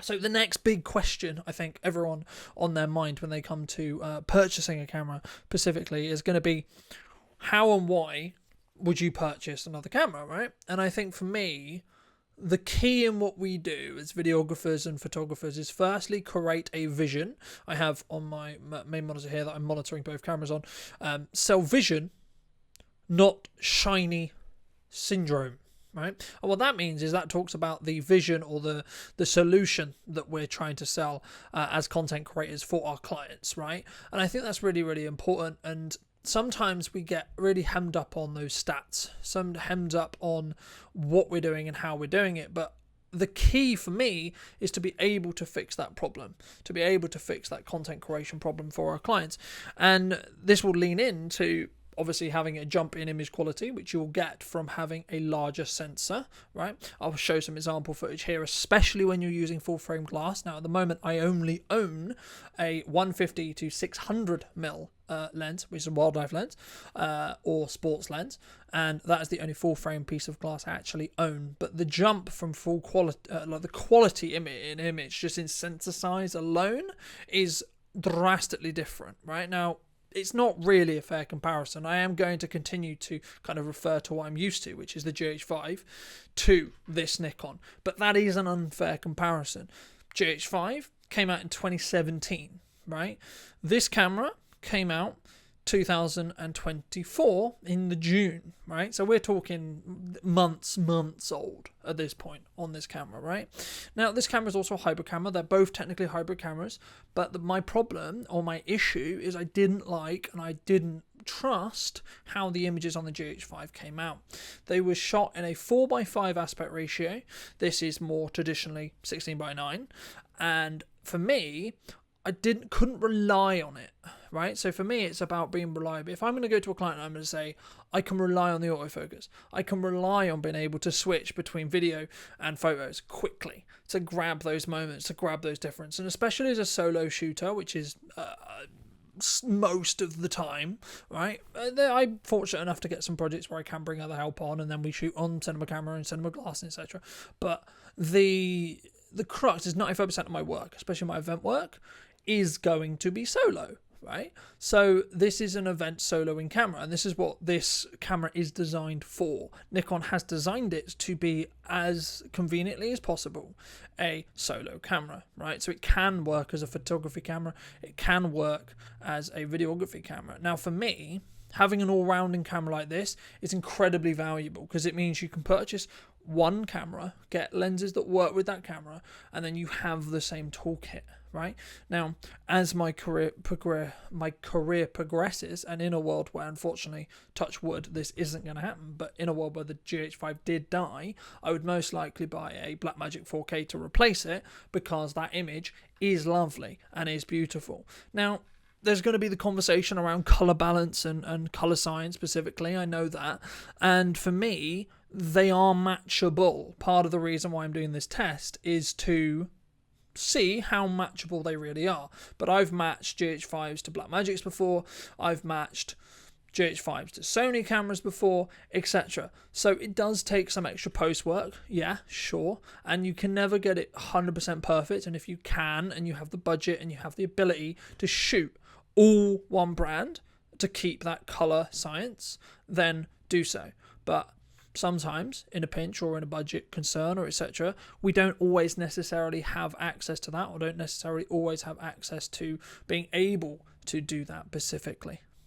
So the next big question I think everyone on their mind when they come to purchasing a camera specifically is going to be, how and why would you purchase another camera, right? And I think for me, the key in what we do as videographers and photographers is firstly create a vision. I have on my main monitor here that I'm monitoring both cameras on, sell vision, not shiny syndrome. Right, and what that means is that talks about the vision or the solution that we're trying to sell as content creators for our clients, right? And I think that's really, really important. And sometimes we get really hemmed up on those stats, some hemmed up on what we're doing and how we're doing it. But the key for me is to be able to fix that problem, to be able to fix that content creation problem for our clients. And this will lean into obviously having a jump in image quality, which you'll get from having a larger sensor, right? I'll show some example footage here, especially when you're using full frame glass. Now, at the moment, I only own a 150 to 600mm lens, which is a wildlife lens or sports lens, and that is the only full frame piece of glass I actually own. But the jump from full quality, like the quality in image, just in sensor size alone, is drastically different, right? Now, it's not really a fair comparison. I am going to continue to kind of refer to what I'm used to, which is the GH5, to this Nikon. But that is an unfair comparison. GH5 came out in 2017, right? This camera came out 2024 in the June, right? So we're talking months old at this point on this camera, right? Now, this camera is also a hybrid camera. They're both technically hybrid cameras, but my problem or my issue is I didn't like and I didn't trust how the images on the GH5 came out. They were shot in a 4:5 aspect ratio. This is more traditionally 16:9, and for me, I couldn't rely on it, right? So for me, it's about being reliable. If I'm going to go to a client and I'm going to say, I can rely on the autofocus, I can rely on being able to switch between video and photos quickly to grab those moments, to grab those differences. And especially as a solo shooter, which is most of the time, right? I'm fortunate enough to get some projects where I can bring other help on, and then we shoot on cinema camera and cinema glass, etc. But the crux is 95% of my work, especially my event work, is going to be solo, right? So this is an event soloing camera, and this is what this camera is designed for. Nikon has designed it to be as conveniently as possible a solo camera, right? So it can work as a photography camera, it can work as a videography camera. Now, for me, having an all-rounding camera like this is incredibly valuable because it means you can purchase one camera, get lenses that work with that camera, and then you have the same toolkit, right? Now, as my career progresses, and in a world where, unfortunately, touch wood, this isn't going to happen, but in a world where the GH5 did die, I would most likely buy a Blackmagic 4K to replace it because that image is lovely and is beautiful. Now, there's going to be the conversation around color balance and color science specifically. I know that. And for me, they are matchable. Part of the reason why I'm doing this test is to see how matchable they really are. But I've matched GH5s to Blackmagics before. I've matched GH5s to Sony cameras before, etc. So it does take some extra post work, yeah, sure, and you can never get it 100% perfect. And if you can, and you have the budget and you have the ability to shoot all one brand to keep that color science, then do so. But sometimes in a pinch or in a budget concern or etc., we don't always necessarily have access to that, or don't necessarily always have access to being able to do that specifically.